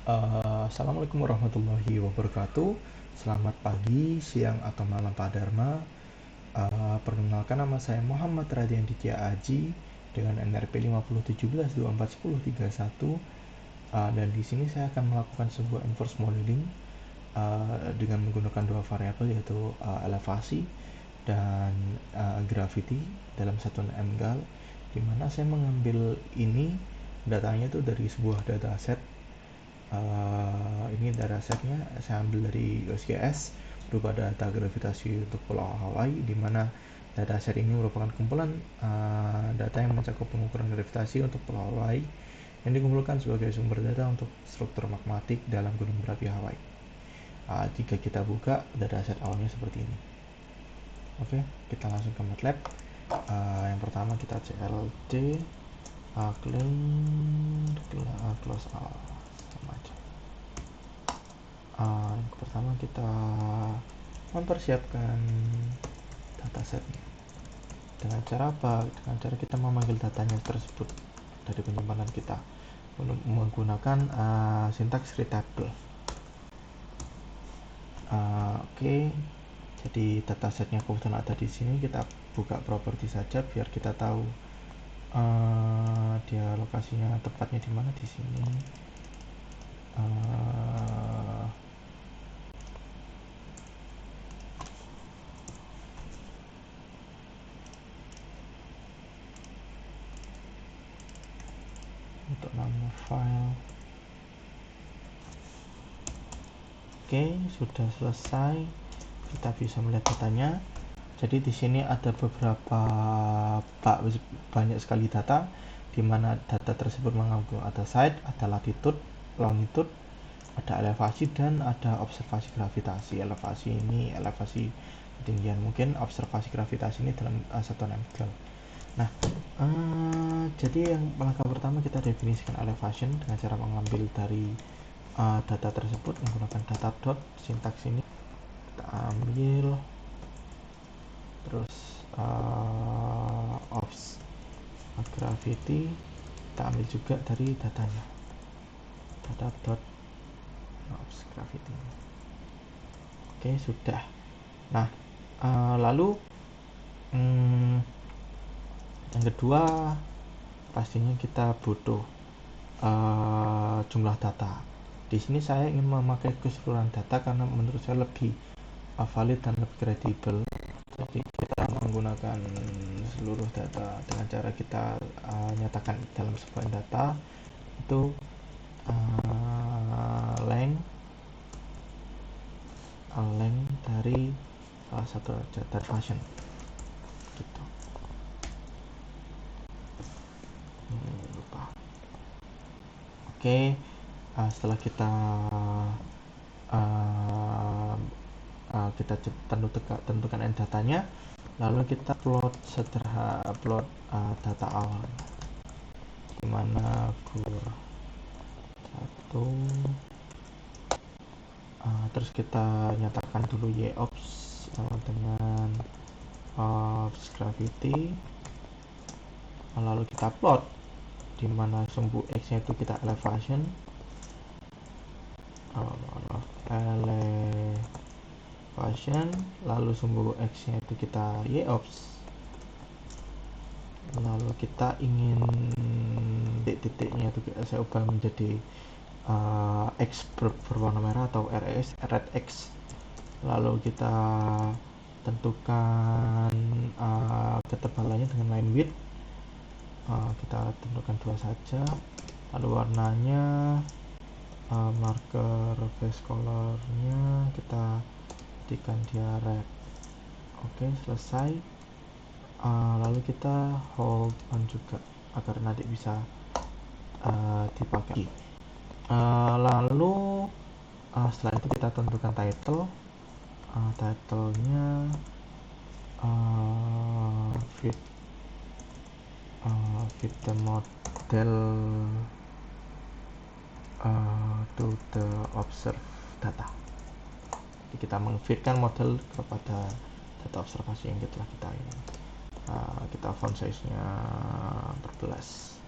Assalamualaikum warahmatullahi wabarakatuh. Selamat pagi, siang, atau malam Pak Dharma. Perkenalkan, nama saya Muhammad Radian Ditya Aji dengan NRP 5017241031. Dan di sini saya akan melakukan sebuah inverse modeling dengan menggunakan dua variabel, yaitu elevasi dan gravity dalam satuan MGAL, di mana saya mengambil ini datanya itu dari sebuah dataset. Ini datasetnya saya ambil dari USGS berupa data gravitasi untuk Pulau Hawaii, di mana dataset ini merupakan kumpulan data yang mencakup pengukuran gravitasi untuk Pulau Hawaii yang dikumpulkan sebagai sumber data untuk struktur magmatik dalam gunung berapi Hawaii. Jika kita buka dataset awalnya seperti ini. Oke, kita langsung ke MATLAB. Yang pertama kita cld close all sama aja. Yang pertama kita mempersiapkan datasetnya. Dengan cara apa? Dengan cara kita memanggil datanya tersebut dari penyimpanan kita menggunakan sintaks readable. Oke. Jadi datasetnya kebetulan ada di sini. Kita buka properti saja biar kita tahu dia lokasinya tepatnya di mana di sini. Untuk nama file. Oke, sudah selesai. Kita bisa melihat datanya. Jadi di sini ada beberapa banyak sekali data, di mana data tersebut mengandung ada side, ada latitude, longitude, ada elevasi, dan ada observasi gravitasi. Elevasi ini elevasi ketinggian, mungkin observasi gravitasi ini dalam satuan MGAL. Nah, jadi yang langkah pertama kita definisikan elevation dengan cara mengambil dari data tersebut menggunakan data dot sintaks ini. Kita ambil terus obs gravity kita ambil juga dari datanya, data dot obs gravity. Oke, sudah. Nah, lalu yang kedua pastinya kita butuh jumlah data. Di sini saya ingin memakai keseluruhan data karena menurut saya lebih valid dan lebih kredibel. Jadi kita menggunakan seluruh data dengan cara kita nyatakan dalam sebuah data itu length dari salah satu data fashion gitu. Lupa. Oke, setelah kita tentukan datanya, lalu kita plot data awal, dimana gur 1, terus kita nyatakan dulu yops sama dengan obs gravity, lalu kita plot dimana sumbu x nya itu kita elevation, lalu sumbu x nya itu kita yops, lalu kita ingin titik-titiknya itu saya ubah menjadi x berwarna merah atau red x, lalu kita tentukan ketebalannya dengan line width, kita tentukan 2 saja, lalu warnanya marker base colornya kita jadikan dia red. Oke, selesai. Lalu kita hold on juga agar nanti bisa dipakai. Lalu setelah itu kita tentukan titlenya fit the model to the observed data. Jadi kita mengfitkan model kepada data observasi yang telah kita ini. Kita font size nya 14,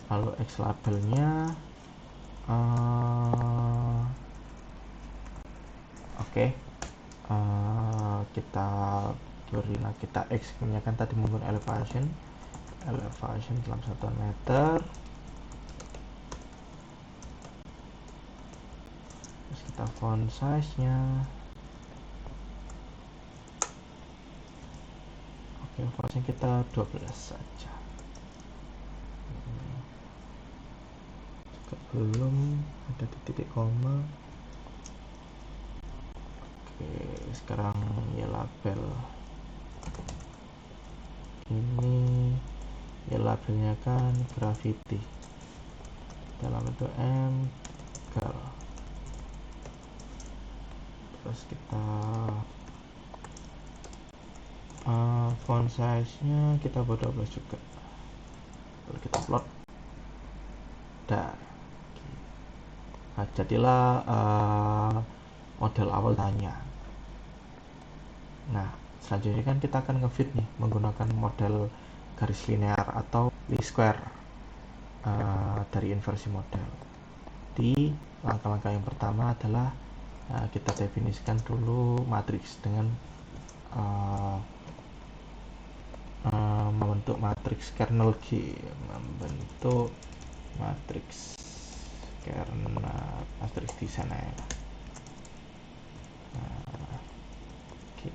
lalu X labelnya Oke. Kita kita X nya kan tadi menggunakan elevation dalam 1 meter, terus kita font size nya font size kita 12 saja. Belum ada titik koma. Oke, sekarang ya label ini, ya labelnya kan graffiti dalam bentuk M girl. Terus kita font size nya kita buat 12 juga. Lalu kita plot. Nah, jadilah model awal tanya. Nah, selanjutnya kan kita akan ngefit nih menggunakan model garis linear atau least square dari inversi model. Di langkah-langkah yang pertama adalah kita definisikan dulu matriks dengan membentuk matriks kernel G, membentuk matriks kernel matriks di sana ya. Oke.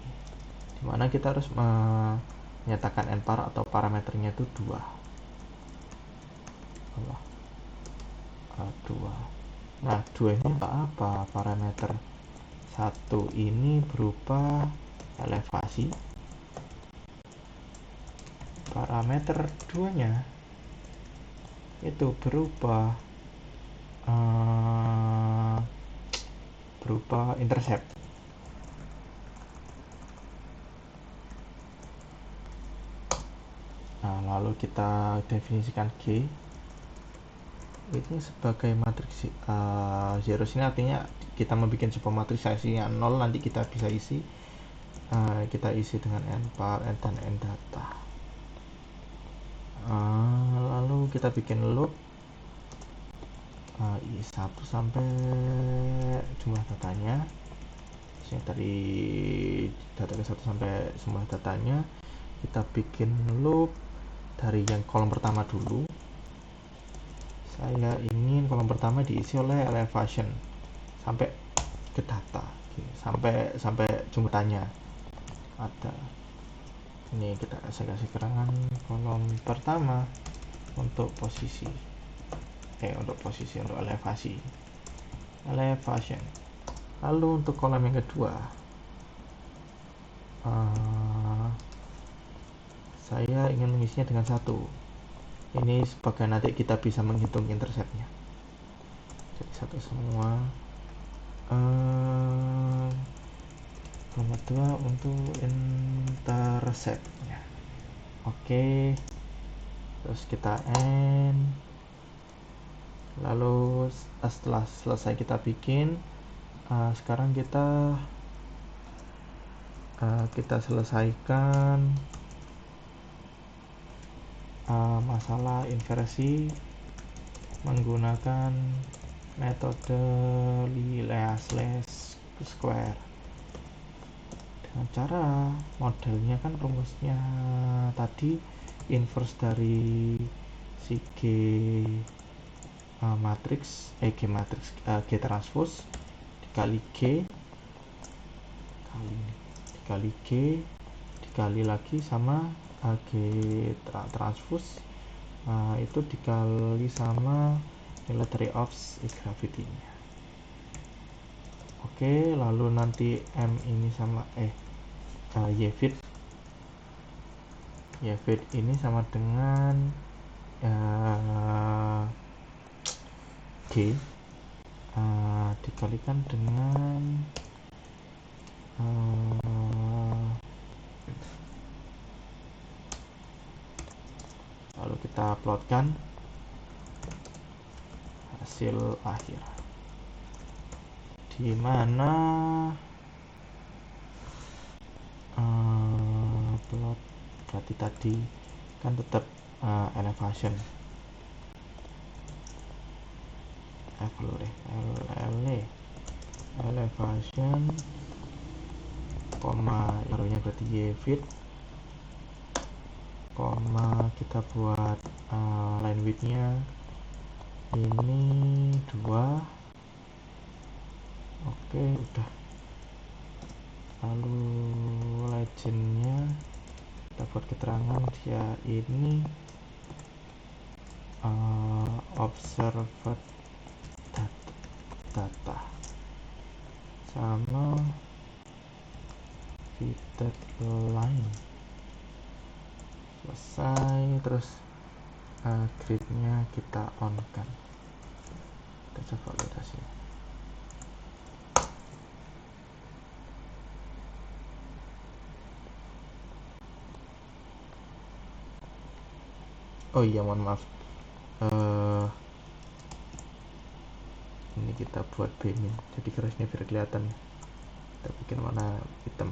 Dimana kita harus menyatakan npar atau parameternya itu 2. 2. Nah, 2 ini apa? Parameter 1 ini berupa elevasi. Parameter 2 nya itu berupa intercept. Nah, lalu kita definisikan G itu sebagai matriks zeros. Ini artinya kita membuat sebuah matriks isinya 0, nanti kita bisa isi dengan npar dan ndata. Lalu kita bikin loop i1 sampai jumlah datanya. Yang dari data ke 1 sampai semua datanya. Kita bikin loop dari yang kolom pertama dulu. Saya ingin kolom pertama diisi oleh elevation sampai ke data, sampai jumlah tanya ada. Ini saya kasih keterangan kolom pertama untuk posisi untuk elevation. Lalu untuk kolom yang kedua saya ingin mengisinya dengan 1. Ini sebagai nanti kita bisa menghitung interceptnya. Jadi 1 semua. Nomor 2 untuk interceptnya. Oke. Terus kita end. Lalu setelah selesai kita bikin, sekarang kita selesaikan masalah inversi menggunakan metode least square. Dengan cara modelnya kan rumusnya tadi inverse dari si G matriks G transpose dikali G dikali lagi sama G transpose itu dikali sama nilai dari offs gravity-nya. Oke, lalu nanti M ini sama Y fit ini sama dengan G dikalikan dengan lalu kita plotkan hasil akhir, di mana plot berarti tadi kan tetap elevation elevation koma barunya berarti y fit, koma kita buat line width-nya ini 2. Oke, udah. Lalu legend-nya kita buat keterangan dia ini observed data sama fitted line. Selesai. Terus grid-nya kita on kan. Kita coba validasi. Oh iya, mohon maaf, ini kita buat B-min jadi garisnya biar kelihatan, kita bikin warna hitam.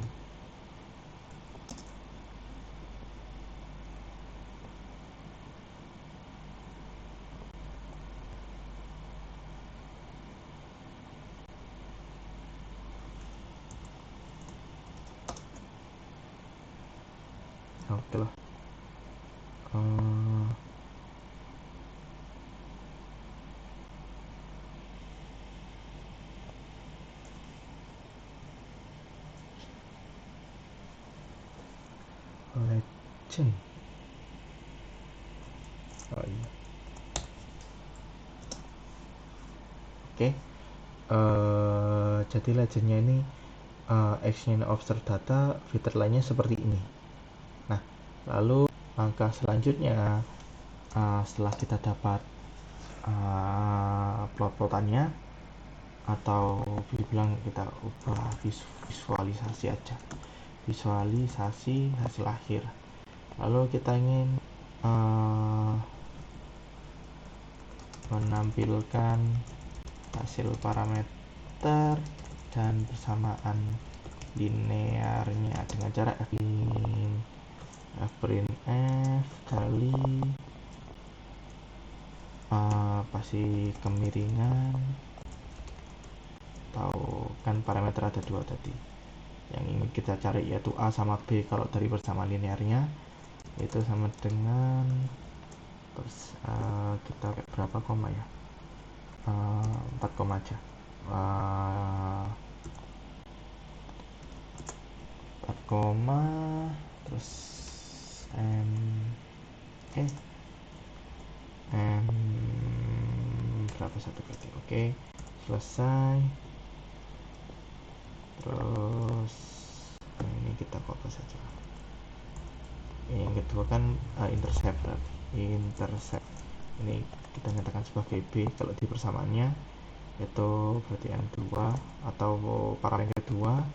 Oke lah. Legend. Oh iya. Oke. Jadi legendnya ini exchange observe data, filter lainnya seperti ini. Nah, lalu langkah selanjutnya setelah kita dapat plot-plotannya, atau dibilang kita ubah visualisasi aja, visualisasi hasil akhir. Lalu kita ingin menampilkan hasil parameter dan persamaan linearnya dengan cara fprintf kali pasti kemiringan, atau kan parameter ada 2 tadi yang ingin kita cari, yaitu A sama B. Kalau dari persamaan linearnya itu sama dengan kita berapa koma ya, 4 koma aja, 4 koma, terus berapa satu berarti. Oke, selesai. Terus ini kita copy saja. Yang kedua kan intercept ini kita nyatakan sebagai B kalau di persamaannya, itu berarti M2 atau parameter kedua.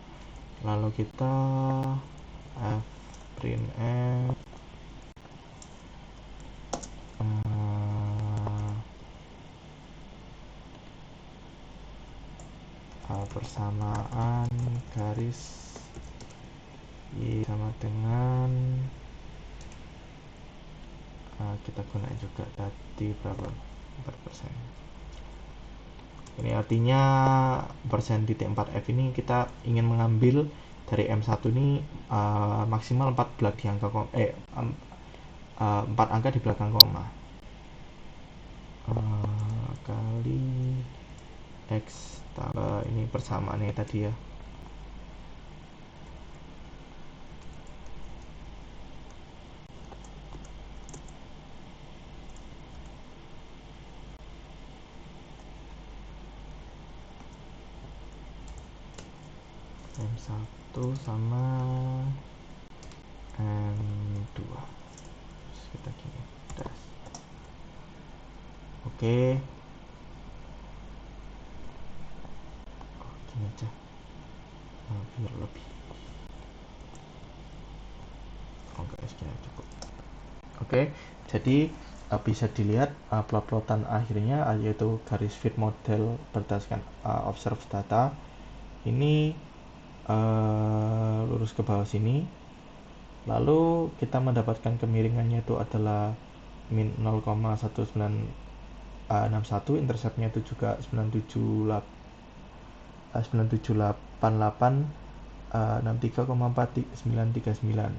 Lalu kita fprintf persamaan garis Y sama dengan kita gunakan juga tadi berapa, 4%. Ini artinya persen titik 4F ini kita ingin mengambil dari M1 ini maksimal 4 di angka 4 angka di belakang koma, kali X tambah ini persamaannya tadi ya, M1 sama M2. Terus kita gini tes. Oke. Gini aja biar lebih enggak, segini cukup. Oke, jadi bisa dilihat plot-plotan akhirnya, yaitu garis fit model berdasarkan observe data ini lurus ke bawah sini. Lalu kita mendapatkan kemiringannya itu adalah min 0,1961, interceptnya itu juga 9788 63,4939.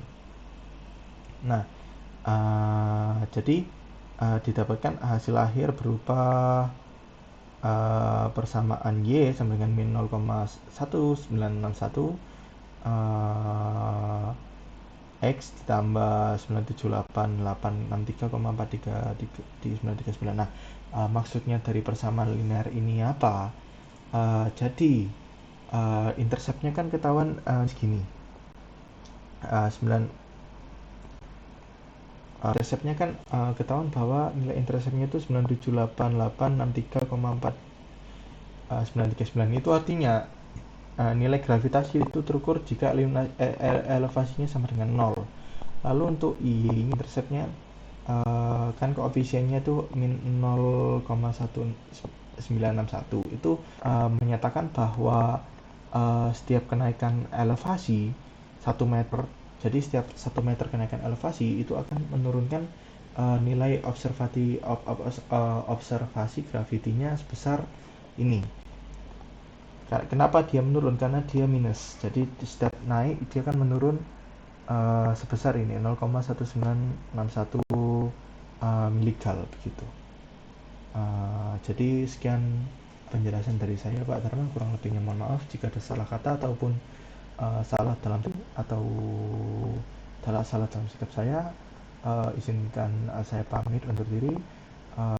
Nah, jadi didapatkan hasil akhir berupa persamaan Y sama dengan min 0,1961 X ditambah 978.863,433 di 939. Nah, maksudnya dari persamaan linear ini apa? Jadi interceptnya kan ketahuan segini. 9 interceptnya kan ketahuan bahwa nilai interceptnya itu 978.863,4 939. Itu artinya nilai gravitasi itu terukur jika elevasinya sama dengan 0. Lalu untuk I interceptnya kan koefisiennya itu min 0,1961. Itu menyatakan bahwa setiap kenaikan elevasi 1 meter, jadi setiap 1 meter kenaikan elevasi itu akan menurunkan nilai observasi gravitinya sebesar ini. Kenapa dia menurun? Karena dia minus. Jadi setiap naik dia akan menurun sebesar ini 0,1961 miligal begitu. Jadi sekian penjelasan dari saya, Pak Dharma. Kurang lebihnya mohon maaf jika ada salah kata ataupun salah dalam salah dalam sikap saya. Izinkan saya pamit undur diri.